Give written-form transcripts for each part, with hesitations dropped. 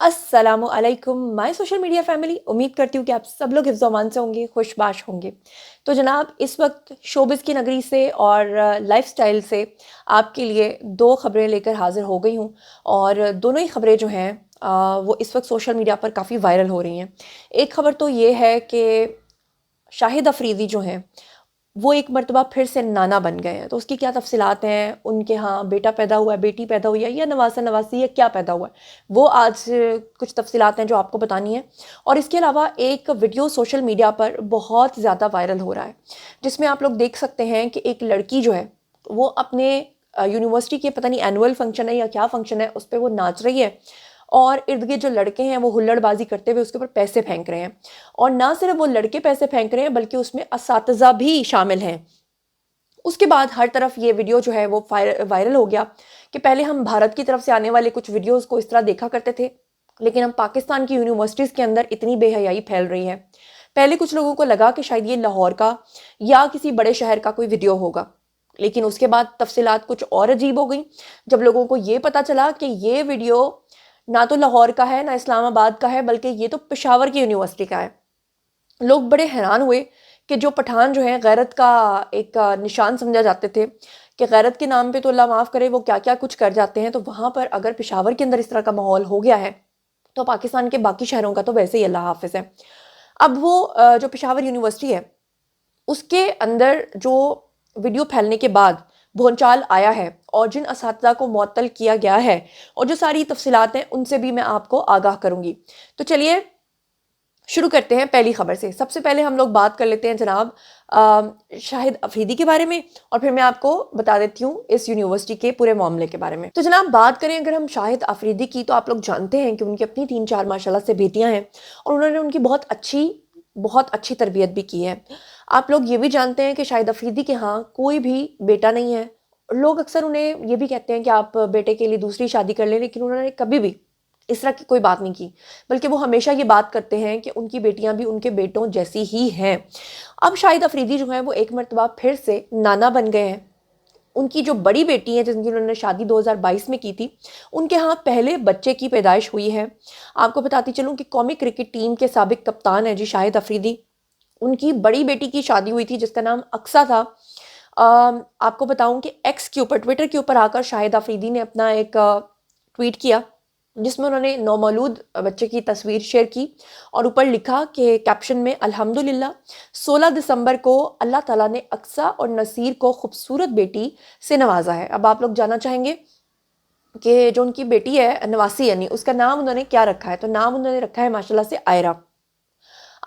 अस्सलामु अलैकुम my social media family. उम्मीद करती हूँ कि आप सब लोग हिफ्ज़ अमान से होंगे, खुशबाश होंगे। तो जनाब, इस वक्त शोबिज़ की नगरी से और लाइफस्टाइल से आपके लिए दो ख़बरें लेकर हाज़िर हो गई हूँ। और दोनों ही ख़बरें जो हैं वो इस वक्त सोशल मीडिया पर काफ़ी वायरल हो रही हैं। एक ख़बर तो ये है कि शाहिद अफरीदी जो हैं वो एक मर्तबा फिर से नाना बन गए हैं। तो उसकी क्या तफसीलात हैं, उनके यहाँ बेटा पैदा हुआ है, बेटी पैदा हुई है, या नवासा नवासी या क्या पैदा हुआ है, वो आज कुछ तफसीलात हैं जो आपको बतानी है। और इसके अलावा एक वीडियो सोशल मीडिया पर बहुत ज़्यादा वायरल हो रहा है, जिसमें आप लोग देख सकते हैं कि एक लड़की जो है वो अपने यूनिवर्सिटी के पता नहीं एनुअल फंक्शन है या क्या फंक्शन है, उस पर वो नाच रही है और इर्द गिर्द जो लड़के हैं वो हुल्लड़बाजी करते हुए उसके ऊपर पैसे फेंक रहे हैं। और ना सिर्फ वो लड़के पैसे फेंक रहे हैं बल्कि उसमें असातिज़ा भी शामिल हैं। उसके बाद हर तरफ ये वीडियो जो है वो वायरल हो गया कि पहले हम भारत की तरफ से आने वाले कुछ वीडियोस को इस तरह देखा करते थे, लेकिन हम पाकिस्तान की यूनिवर्सिटीज़ के अंदर इतनी बेहयाई फैल रही है। पहले कुछ लोगों को लगा कि शायद ये लाहौर का या किसी बड़े शहर का कोई वीडियो होगा, लेकिन उसके बाद तफसीलात कुछ और अजीब हो गई जब लोगों को ये पता चला कि ये वीडियो ना तो लाहौर का है ना इस्लामाबाद का है, बल्कि ये तो पेशावर की यूनिवर्सिटी का है। लोग बड़े हैरान हुए कि जो पठान जो है गैरत का एक निशान समझा जाते थे कि गैरत के नाम पे तो अल्लाह माफ़ करे वो क्या क्या कुछ कर जाते हैं, तो वहाँ पर अगर पेशावर के अंदर इस तरह का माहौल हो गया है तो पाकिस्तान के बाकी शहरों का तो वैसे ही अल्लाह हाफिज़ है। अब वो जो पेशावर यूनिवर्सिटी है उसके अंदर जो वीडियो फैलने के बाद भूचाल आया है और जिन असातिज़ा को मुअत्तल किया गया है और जो सारी तफसीलात हैं उनसे भी मैं आपको आगाह करूँगी। तो चलिए शुरू करते हैं पहली खबर से। सबसे पहले हम लोग बात कर लेते हैं जनाब शाहिद अफरीदी के बारे में, और फिर मैं आपको बता देती हूँ इस यूनिवर्सिटी के पूरे मामले के बारे में। तो जनाब बात करें अगर हम शाहिद अफरीदी की, तो आप लोग जानते हैं कि उनकी अपनी 3-4 माशाल्लाह से बेटियां हैं और उन्होंने उनकी बहुत अच्छी तरबियत भी की है। आप लोग ये भी जानते हैं कि शाहिद अफरीदी के यहाँ कोई भी बेटा नहीं है। लोग अक्सर उन्हें ये भी कहते हैं कि आप बेटे के लिए दूसरी शादी कर लें, लेकिन उन्होंने कभी भी इस तरह की कोई बात नहीं की, बल्कि वो हमेशा ये बात करते हैं कि उनकी बेटियां भी उनके बेटों जैसी ही हैं। अब शाहिद अफरीदी जो है वो एक मर्तबा फिर से नाना बन गए हैं। उनकी जो बड़ी बेटी है जिनकी उन्होंने शादी 2022 में की थी, उनके यहाँ पहले बच्चे की पैदाइश हुई है। आपको बताती चलूँ कि कौमी क्रिकेट टीम के साबिक कप्तान है जी शाहिद अफरीदी। उनकी बड़ी बेटी की शादी हुई थी जिसका नाम अक्सा था। आपको बताऊं कि एक्स के ऊपर, ट्विटर के ऊपर आकर शाहिद अफरीदी ने अपना एक ट्वीट किया जिसमें उन्होंने नौमौलूद बच्चे की तस्वीर शेयर की और ऊपर लिखा कि कैप्शन में, अल्हम्दुलिल्लाह 16 दिसंबर को अल्लाह ताला ने अक्सा और नसीर को खूबसूरत बेटी से नवाजा है। अब आप लोग जानना चाहेंगे कि जो उनकी बेटी है नवासी, यानी उसका नाम उन्होंने क्या रखा है, तो नाम उन्होंने रखा है माशाल्लाह से आयरा।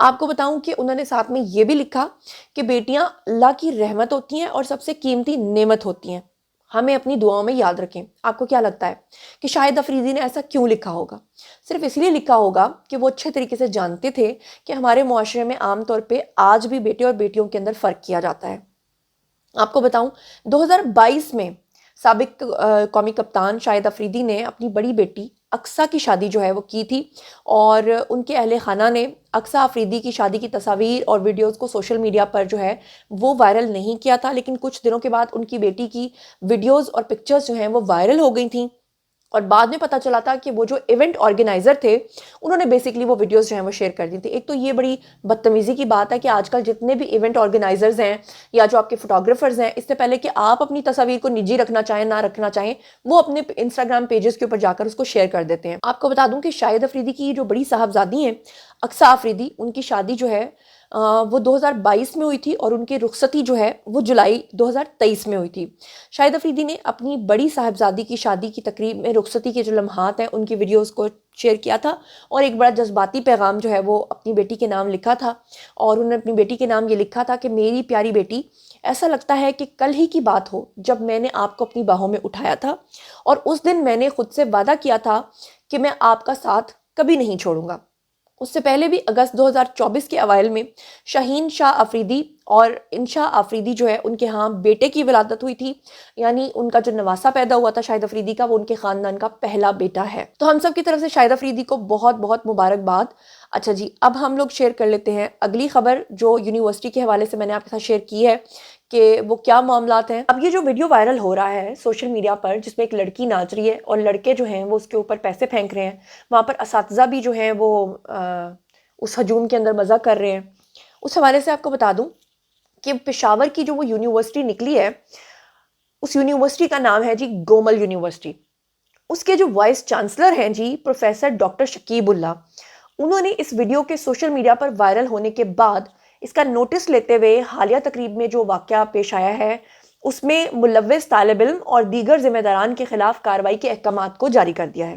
आपको बताऊं कि उन्होंने साथ में ये भी लिखा कि बेटियां अल्लाह की रहमत होती हैं और सबसे कीमती नेमत होती हैं, हमें अपनी दुआओं में याद रखें। आपको क्या लगता है कि शाहिद अफरीदी ने ऐसा क्यों लिखा होगा? सिर्फ इसलिए लिखा होगा कि वो अच्छे तरीके से जानते थे कि हमारे मुआशरे में आमतौर पे आज भी बेटे और बेटियों के अंदर फ़र्क किया जाता है। आपको बताऊं 2022 में साबिक कौमी कप्तान शाहिद अफरीदी ने अपनी बड़ी बेटी अक्सा की शादी जो है वो की थी और उनके अहले खाना ने अक्सा अफरीदी की शादी की तस्वीर और वीडियोस को सोशल मीडिया पर जो है वो वायरल नहीं किया था, लेकिन कुछ दिनों के बाद उनकी बेटी की वीडियोस और पिक्चर्स जो हैं वो वायरल हो गई थी। और बाद में पता चला था कि वो जो इवेंट ऑर्गेनाइजर थे उन्होंने बेसिकली वो वीडियोस जो हैं वो शेयर कर दी थी। एक तो ये बड़ी बदतमीजी की बात है कि आजकल जितने भी इवेंट ऑर्गेनाइजर्स हैं या जो आपके फोटोग्राफर्स हैं, इससे पहले कि आप अपनी तस्वीर को निजी रखना चाहें ना रखना चाहें, वो अपने इंस्टाग्राम पेजेस के ऊपर जाकर उसको शेयर कर देते हैं। आपको बता दूं कि शाहिद अफरीदी की जो बड़ी साहबजादी हैं अक्सा अफरीदी, उनकी शादी जो है वो 2022 में हुई थी और उनकी रुखसती जो है वो जुलाई 2023 में हुई थी। शाहिद अफरीदी ने अपनी बड़ी साहबजादी की शादी की तकरीब में रुखसती के जो लम्हात हैं उनकी वीडियोस को शेयर किया था और एक बड़ा जज्बाती पैगाम जो है वो अपनी बेटी के नाम लिखा था। और उन्होंने अपनी बेटी के नाम ये लिखा था कि मेरी प्यारी बेटी, ऐसा लगता है कि कल ही की बात हो जब मैंने आपको अपनी बाहों में उठाया था और उस दिन मैंने खुद से वादा किया था कि मैं आपका साथ कभी नहीं छोड़ूंगा। उससे पहले भी अगस्त 2024 के अवाइल में शाहीन शाह अफरीदी और इंशा अफरीदी जो है उनके यहाँ बेटे की विलादत हुई थी, यानी उनका जो नवासा पैदा हुआ था शाहिद अफरीदी का, वो उनके ख़ानदान का पहला बेटा है। तो हम सब की तरफ से शाहिद अफरीदी को बहुत बहुत मुबारकबाद। अच्छा जी, अब हम लोग शेयर कर लेते हैं अगली खबर जो यूनिवर्सिटी के हवाले से मैंने आपके साथ शेयर की है کہ وہ کیا معاملات ہیں۔ اب یہ جو ویڈیو وائرل ہو رہا ہے سوشل میڈیا پر، جس میں ایک لڑکی ناچ رہی ہے اور لڑکے جو ہیں وہ اس کے اوپر پیسے پھینک رہے ہیں، وہاں پر اساتذہ بھی جو ہیں وہ اس ہجوم کے اندر مزہ کر رہے ہیں، اس حوالے سے آپ کو بتا دوں کہ پشاور کی جو وہ یونیورسٹی نکلی ہے، اس یونیورسٹی کا نام ہے جی گومل یونیورسٹی۔ اس کے جو وائس چانسلر ہیں جی پروفیسر ڈاکٹر شکیب اللہ، انہوں نے اس ویڈیو کے سوشل میڈیا پر وائرل ہونے کے بعد اس کا نوٹس لیتے ہوئے حالیہ تقریب میں جو واقعہ پیش آیا ہے اس میں ملوث طالب علم اور دیگر ذمہ داران کے خلاف کارروائی کے احکامات کو جاری کر دیا ہے۔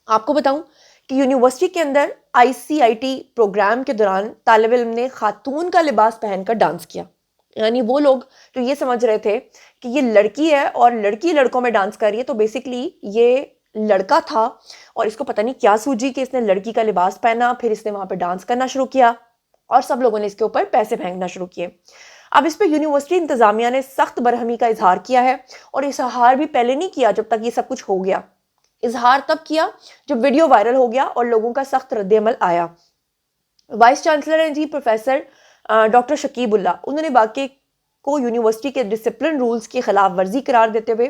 آپ کو بتاؤں کہ یونیورسٹی کے اندر ICIT پروگرام کے دوران طالب علم نے خاتون کا لباس پہن کر ڈانس کیا، یعنی وہ لوگ جو یہ سمجھ رہے تھے کہ یہ لڑکی ہے اور لڑکی لڑکوں میں ڈانس کر رہی ہے، تو بیسیکلی یہ لڑکا تھا اور اس کو پتہ نہیں کیا سوجی کہ اس نے لڑکی کا لباس پہنا، پھر اس نے وہاں پہ ڈانس کرنا شروع کیا اور سب لوگوں نے اس کے اوپر پیسے پھینکنا شروع کیے۔ اب اس پہ یونیورسٹی انتظامیہ نے سخت برہمی کا اظہار کیا ہے، اور اظہار بھی پہلے نہیں کیا جب تک یہ سب کچھ ہو گیا، اظہار تب کیا جب ویڈیو وائرل ہو گیا اور لوگوں کا سخت رد عمل آیا۔ وائس چانسلر ہیں جی پروفیسر ڈاکٹر شکیب اللہ، انہوں نے واقعے کو یونیورسٹی کے ڈسپلن رولز کی خلاف ورزی قرار دیتے ہوئے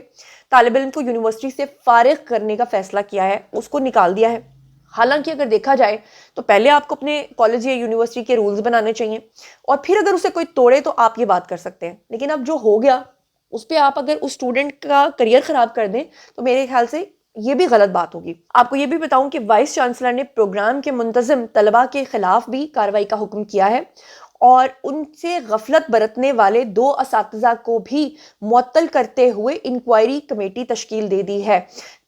طالب علم کو یونیورسٹی سے فارغ کرنے کا فیصلہ کیا ہے، اس کو نکال دیا ہے۔ حالانکہ اگر دیکھا جائے تو پہلے آپ کو اپنے کالج یا یونیورسٹی کے رولز بنانے چاہیے، اور پھر اگر اسے کوئی توڑے تو آپ یہ بات کر سکتے ہیں، لیکن اب جو ہو گیا اس پہ آپ اگر اس اسٹوڈنٹ کا کریئر خراب کر دیں تو میرے خیال سے یہ بھی غلط بات ہوگی۔ آپ کو یہ بھی بتاؤں کہ وائس چانسلر نے پروگرام کے منتظم طلباء کے خلاف بھی کارروائی کا حکم کیا ہے، اور ان سے غفلت برتنے والے 2 اساتذہ کو بھی معطل کرتے ہوئے انکوائری کمیٹی تشکیل دے دی ہے،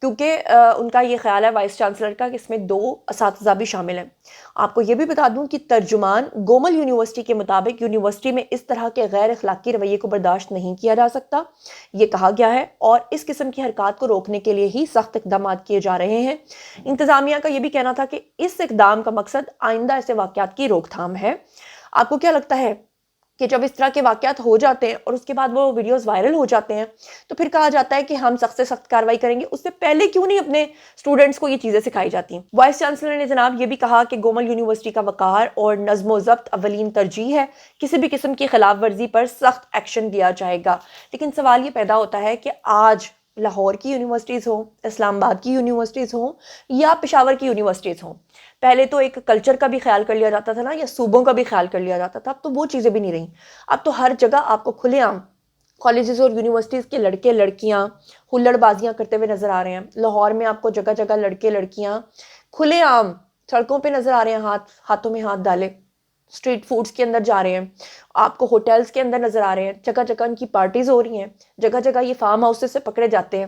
کیونکہ ان کا یہ خیال ہے وائس چانسلر کا کہ اس میں 2 اساتذہ بھی شامل ہیں۔ آپ کو یہ بھی بتا دوں کہ ترجمان گومل یونیورسٹی کے مطابق یونیورسٹی میں اس طرح کے غیر اخلاقی رویے کو برداشت نہیں کیا جا سکتا، یہ کہا گیا ہے، اور اس قسم کی حرکات کو روکنے کے لیے ہی سخت اقدامات کیے جا رہے ہیں۔ انتظامیہ کا یہ بھی کہنا تھا کہ اس اقدام کا مقصد آئندہ ایسے واقعات کی روک تھام ہے۔ آپ کو کیا لگتا ہے کہ جب اس طرح کے واقعات ہو جاتے ہیں اور اس کے بعد وہ ویڈیوز وائرل ہو جاتے ہیں تو پھر کہا جاتا ہے کہ ہم سخت سے سخت کارروائی کریں گے، اس سے پہلے کیوں نہیں اپنے اسٹوڈنٹس کو یہ چیزیں سکھائی جاتی ہیں؟ وائس چانسلر نے جناب یہ بھی کہا کہ گومل یونیورسٹی کا وقار اور نظم و ضبط اولین ترجیح ہے، کسی بھی قسم کی خلاف ورزی پر سخت ایکشن لیا جائے گا۔ لیکن سوال یہ پیدا ہوتا ہے کہ آج لاہور کی یونیورسٹیز ہوں، اسلام آباد کی یونیورسٹیز ہوں یا پشاور کی یونیورسٹیز ہوں، پہلے تو ایک کلچر کا بھی خیال کر لیا جاتا تھا نا، یا صوبوں کا بھی خیال کر لیا جاتا تھا، اب تو وہ چیزیں بھی نہیں رہیں۔ اب تو ہر جگہ آپ کو کھلے عام کالجز اور یونیورسٹیز کے لڑکے لڑکیاں ہلڑ بازیاں کرتے ہوئے نظر آ رہے ہیں۔ لاہور میں آپ کو جگہ جگہ لڑکے لڑکیاں کھلے عام سڑکوں پہ نظر آ رہے ہیں، ہاتھوں میں ہاتھ ڈالے، اسٹریٹ فوڈز کے اندر جا رہے ہیں، آپ کو ہوٹلز کے اندر نظر آ رہے ہیں، جگہ جگہ ان کی پارٹیز ہو رہی ہیں، جگہ جگہ یہ فارم ہاؤسز سے پکڑے جاتے ہیں۔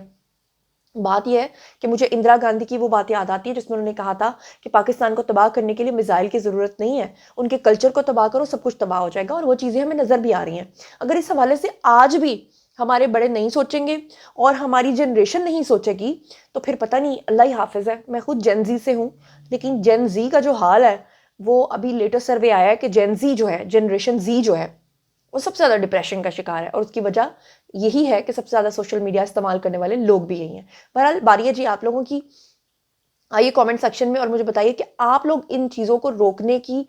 بات یہ ہے کہ مجھے اندرا گاندھی کی وہ بات یاد آتی ہے جس میں انہوں نے کہا تھا کہ پاکستان کو تباہ کرنے کے لیے میزائل کی ضرورت نہیں ہے، ان کے کلچر کو تباہ کرو، سب کچھ تباہ ہو جائے گا، اور وہ چیزیں ہمیں نظر بھی آ رہی ہیں۔ اگر اس حوالے سے آج بھی ہمارے بڑے نہیں سوچیں گے اور ہماری جنریشن نہیں سوچے گی تو پھر پتہ نہیں، اللہ ہی حافظ ہے۔ میں خود جین زی سے ہوں، لیکن جین زی کا جو حال ہے وہ ابھی لیٹسٹ سروے آیا ہے کہ جین زی جو ہے، جنریشن زی جو ہے، وہ سب سے زیادہ ڈپریشن کا شکار ہے، اور اس کی وجہ یہی ہے کہ سب سے زیادہ سوشل میڈیا استعمال کرنے والے لوگ بھی یہی ہیں۔ بہرحال باری ہے جی آپ لوگوں کی، آئیے کامنٹ سیکشن میں اور مجھے بتائیے کہ آپ لوگ ان چیزوں کو روکنے کی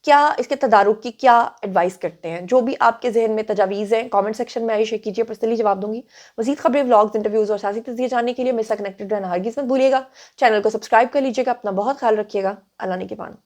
کیا، اس کے تدارک کی کیا ایڈوائز کرتے ہیں؟ جو بھی آپ کے ذہن میں تجاویز ہیں کامنٹ سیکشن میں آئیے شیئر کیجیے، پرسنلی جواب دوں گی۔ مزید خبریں، ولاگز، انٹرویوز اور سیاسی تجزیے جاننے کے لیے میرے ساتھ کنیکٹڈ رہنا ہرگز مت بھولیے گا۔ چینل کو سبسکرائب کر لیجیے گا، اپنا بہت خیال رکھیے گا۔ اللہ نے کے پانا۔